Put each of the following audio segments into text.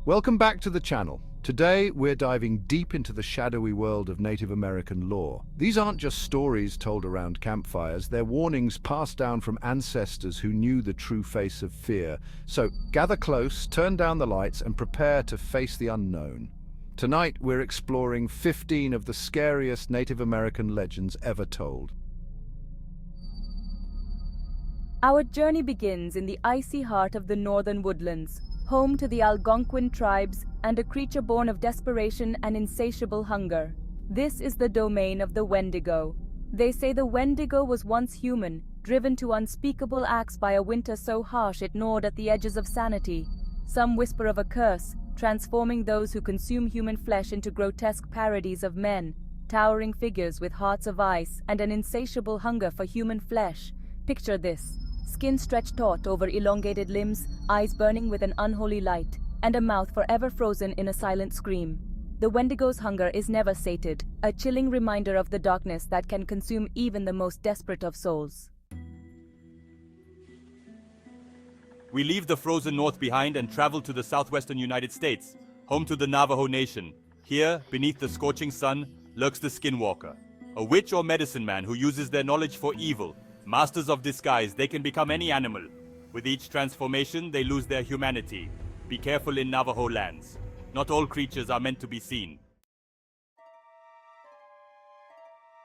Welcome back to the channel. Today, we're diving deep into the shadowy world of Native American lore. These aren't just stories told around campfires, they're warnings passed down from ancestors who knew the true face of fear. So, gather close, turn down the lights, and prepare to face the unknown. Tonight, we're exploring 15 of the scariest Native American legends ever told. Our journey begins in the icy heart of the northern woodlands, home to the Algonquin tribes and a creature born of desperation and insatiable hunger. This is the domain of the Wendigo. They say the Wendigo was once human, driven to unspeakable acts by a winter so harsh it gnawed at the edges of sanity. Some whisper of a curse, transforming those who consume human flesh into grotesque parodies of men, towering figures with hearts of ice and an insatiable hunger for human flesh. Picture this. Skin stretched taut over elongated limbs, eyes burning with an unholy light, and a mouth forever frozen in a silent scream. The Wendigo's hunger is never sated, a chilling reminder of the darkness that can consume even the most desperate of souls. We leave the frozen north behind and travel to the southwestern United States, home to the Navajo Nation. Here, beneath the scorching sun, lurks the Skinwalker, a witch or medicine man who uses their knowledge for evil. Masters of disguise, they can become any animal. With each transformation, they lose their humanity. Be careful in Navajo lands. Not all creatures are meant to be seen.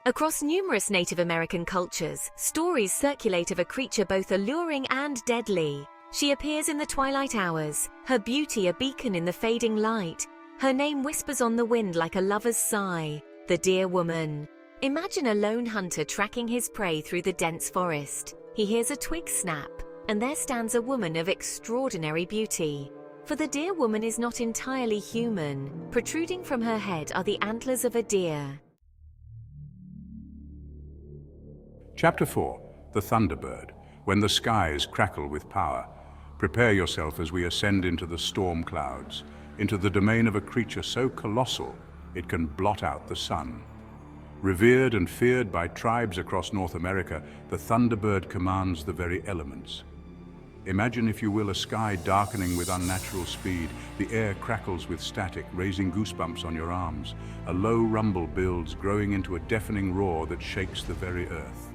Across numerous Native American cultures, stories circulate of a creature both alluring and deadly. She appears in the twilight hours, her beauty a beacon in the fading light. Her name whispers on the wind like a lover's sigh, the Deer Woman. Imagine a lone hunter tracking his prey through the dense forest. He hears a twig snap, and there stands a woman of extraordinary beauty. For the Deer Woman is not entirely human. Protruding from her head are the antlers of a deer. Chapter 4. The Thunderbird. When the skies crackle with power. Prepare yourself as we ascend into the storm clouds, into the domain of a creature so colossal it can blot out the sun. Revered and feared by tribes across North America, the Thunderbird commands the very elements. Imagine, if you will, a sky darkening with unnatural speed. The air crackles with static, raising goosebumps on your arms. A low rumble builds, growing into a deafening roar that shakes the very earth.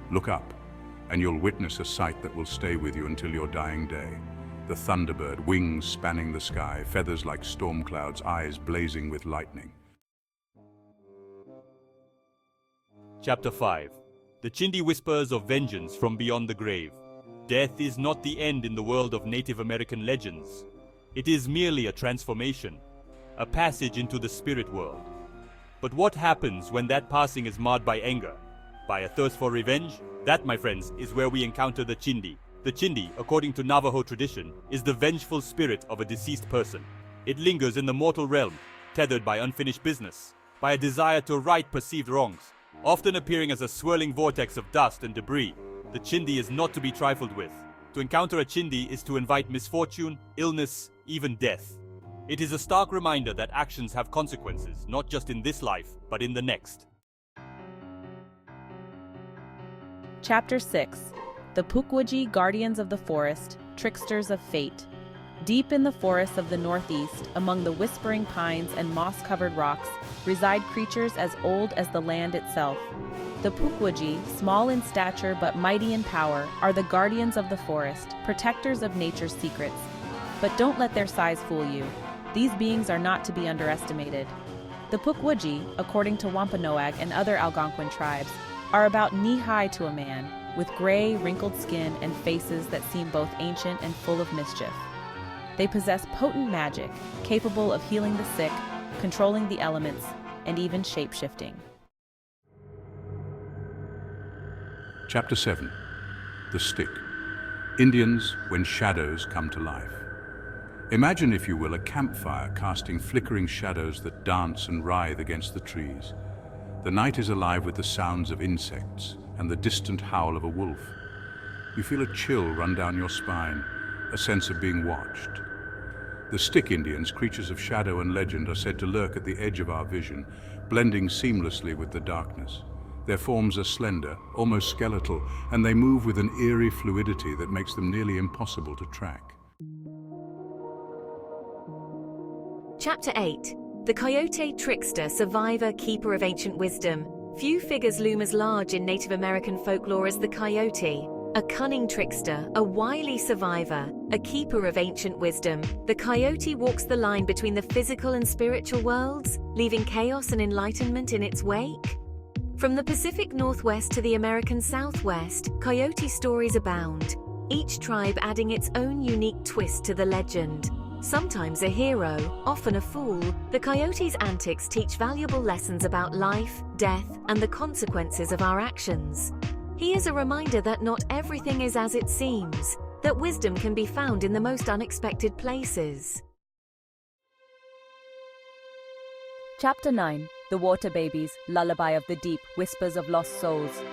Look up, and you'll witness a sight that will stay with you until your dying day. The Thunderbird, wings spanning the sky, feathers like storm clouds, eyes blazing with lightning. Chapter 5. The Chindy whispers of vengeance from beyond the grave. Death is not the end in the world of Native American legends. It is merely a transformation, a passage into the spirit world. But what happens when that passing is marred by anger, by a thirst for revenge? That, my friends, is where we encounter the Chindy. The Chindy, according to Navajo tradition, is the vengeful spirit of a deceased person. It lingers in the mortal realm, tethered by unfinished business, by a desire to right perceived wrongs. Often appearing as a swirling vortex of dust and debris, the Chindy is not to be trifled with. To encounter a Chindy is to invite misfortune, illness, even death. It is a stark reminder that actions have consequences, not just in this life, but in the next. Chapter 6. The Pukui, Guardians of the Forest, Tricksters of Fate. Deep in the forests of the northeast, among the whispering pines and moss-covered rocks, reside creatures as old as the land itself. The Pukui, small in stature but mighty in power, are the guardians of the forest, protectors of nature's secrets. But don't let their size fool you. These beings are not to be underestimated. The Pukui, according to Wampanoag and other Algonquin tribes, are about knee-high to a man, with gray, wrinkled skin and faces that seem both ancient and full of mischief. They possess potent magic, capable of healing the sick, controlling the elements, and even shape-shifting. Chapter 7. The Stick. Indians when shadows come to life. Imagine, if you will, a campfire casting flickering shadows that dance and writhe against the trees. The night is alive with the sounds of insects and the distant howl of a wolf. You feel a chill run down your spine, a sense of being watched. The Stick Indians, creatures of shadow and legend, are said to lurk at the edge of our vision, blending seamlessly with the darkness. Their forms are slender, almost skeletal, and they move with an eerie fluidity that makes them nearly impossible to track. Chapter 8. The Coyote, trickster, survivor, keeper of ancient wisdom. Few figures loom as large in Native American folklore as the coyote. A cunning trickster, a wily survivor, a keeper of ancient wisdom, the coyote walks the line between the physical and spiritual worlds, leaving chaos and enlightenment in its wake. From the Pacific Northwest to the American Southwest, coyote stories abound, each tribe adding its own unique twist to the legend. Sometimes a hero, often a fool, the coyote's antics teach valuable lessons about life, death, and the consequences of our actions. He is a reminder that not everything is as it seems, that wisdom can be found in the most unexpected places. Chapter 9. The Water Babies, Lullaby of the Deep, Whispers of Lost Souls.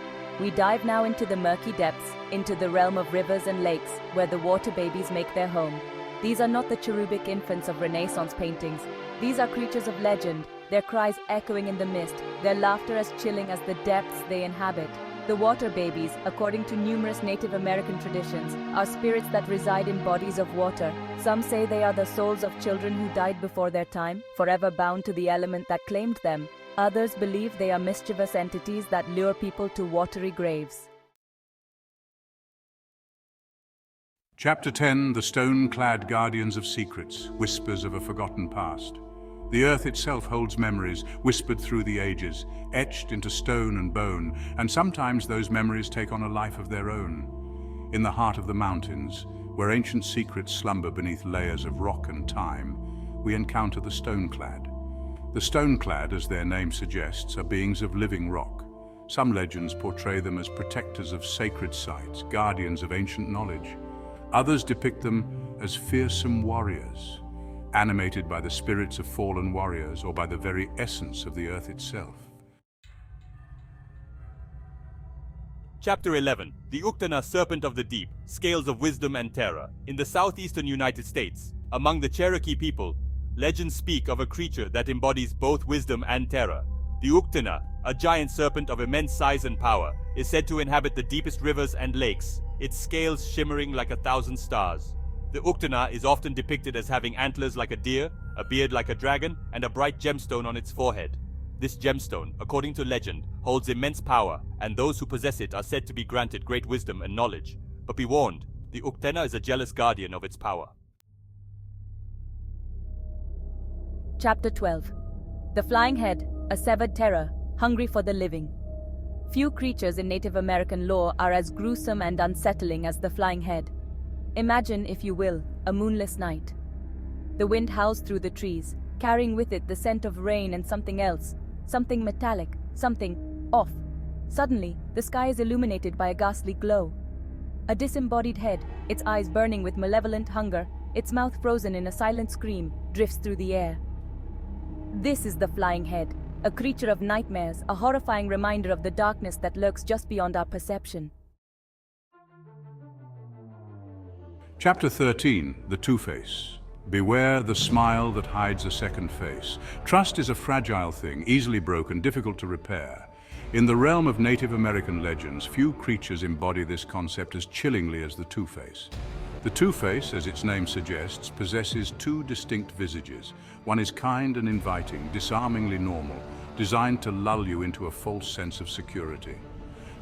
We dive now into the murky depths, into the realm of rivers and lakes, where the water babies make their home. These are not the cherubic infants of Renaissance paintings. These are creatures of legend, their cries echoing in the mist, their laughter as chilling as the depths they inhabit. The water babies, according to numerous Native American traditions, are spirits that reside in bodies of water. Some say they are the souls of children who died before their time, forever bound to the element that claimed them. Others believe they are mischievous entities that lure people to watery graves. Chapter 10. The Stoneclad Guardians of Secrets, Whispers of a Forgotten Past. The earth itself holds memories, whispered through the ages, etched into stone and bone, and sometimes those memories take on a life of their own. In the heart of the mountains, where ancient secrets slumber beneath layers of rock and time, we encounter the Stoneclad. The Stoneclad, as their name suggests, are beings of living rock. Some legends portray them as protectors of sacred sites, guardians of ancient knowledge. Others depict them as fearsome warriors, animated by the spirits of fallen warriors or by the very essence of the earth itself. Chapter 11. The Uktana, Serpent of the Deep, Scales of Wisdom and Terror. In the southeastern United States, among the Cherokee people, legends speak of a creature that embodies both wisdom and terror. The Uktana, a giant serpent of immense size and power, is said to inhabit the deepest rivers and lakes, its scales shimmering like 1,000 stars. The Uktana is often depicted as having antlers like a deer, a beard like a dragon, and a bright gemstone on its forehead. This gemstone, according to legend, holds immense power, and those who possess it are said to be granted great wisdom and knowledge. But be warned, the Uktana is a jealous guardian of its power. Chapter 12. The Flying Head, a severed terror, hungry for the living. Few creatures in Native American lore are as gruesome and unsettling as the Flying Head. Imagine, if you will, a moonless night. The wind howls through the trees, carrying with it the scent of rain and something else, something metallic, something off. Suddenly, the sky is illuminated by a ghastly glow. A disembodied head, its eyes burning with malevolent hunger, its mouth frozen in a silent scream, drifts through the air. This is the Flying Head, a creature of nightmares, a horrifying reminder of the darkness that lurks just beyond our perception. Chapter 13. The Two-Face. Beware the smile that hides a second face. Trust is a fragile thing, easily broken, difficult to repair. In the realm of Native American legends, few creatures embody this concept as chillingly as the Two-Face. The Two-Face, as its name suggests, possesses two distinct visages. One is kind and inviting, disarmingly normal, designed to lull you into a false sense of security.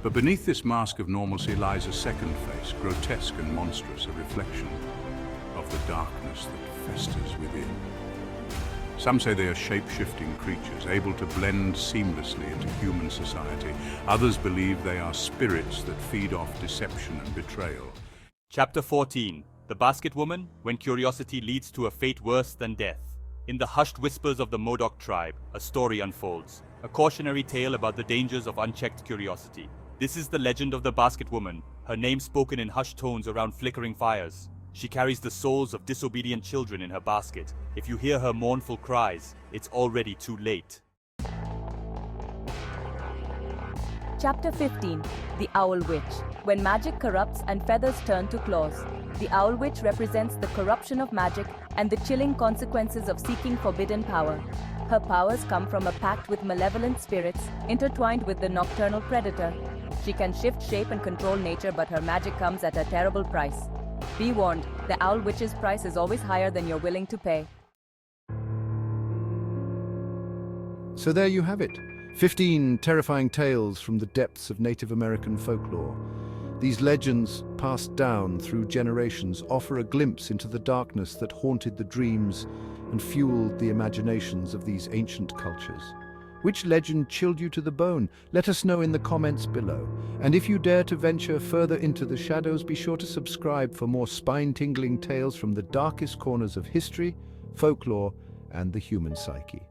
But beneath this mask of normalcy lies a second face, grotesque and monstrous, a reflection of the darkness that festers within. Some say they are shape-shifting creatures, able to blend seamlessly into human society. Others believe they are spirits that feed off deception and betrayal. Chapter 14. The Basket Woman, When Curiosity Leads to a Fate Worse Than Death. In the hushed whispers of the Modoc tribe, a story unfolds, a cautionary tale about the dangers of unchecked curiosity. This is the legend of the Basket Woman, her name spoken in hushed tones around flickering fires. She carries the souls of disobedient children in her basket. If you hear her mournful cries, it's already too late. Chapter 15. The Owl Witch. When magic corrupts and feathers turn to claws. The Owl Witch represents the corruption of magic and the chilling consequences of seeking forbidden power. Her powers come from a pact with malevolent spirits, intertwined with the nocturnal predator. She can shift shape and control nature, but her magic comes at a terrible price. Be warned, the Owl Witch's price is always higher than you're willing to pay. So there you have it. 15 terrifying tales from the depths of Native American folklore. These legends, passed down through generations, offer a glimpse into the darkness that haunted the dreams and fueled the imaginations of these ancient cultures. Which legend chilled you to the bone? Let us know in the comments below. And if you dare to venture further into the shadows, be sure to subscribe for more spine-tingling tales from the darkest corners of history, folklore, and the human psyche.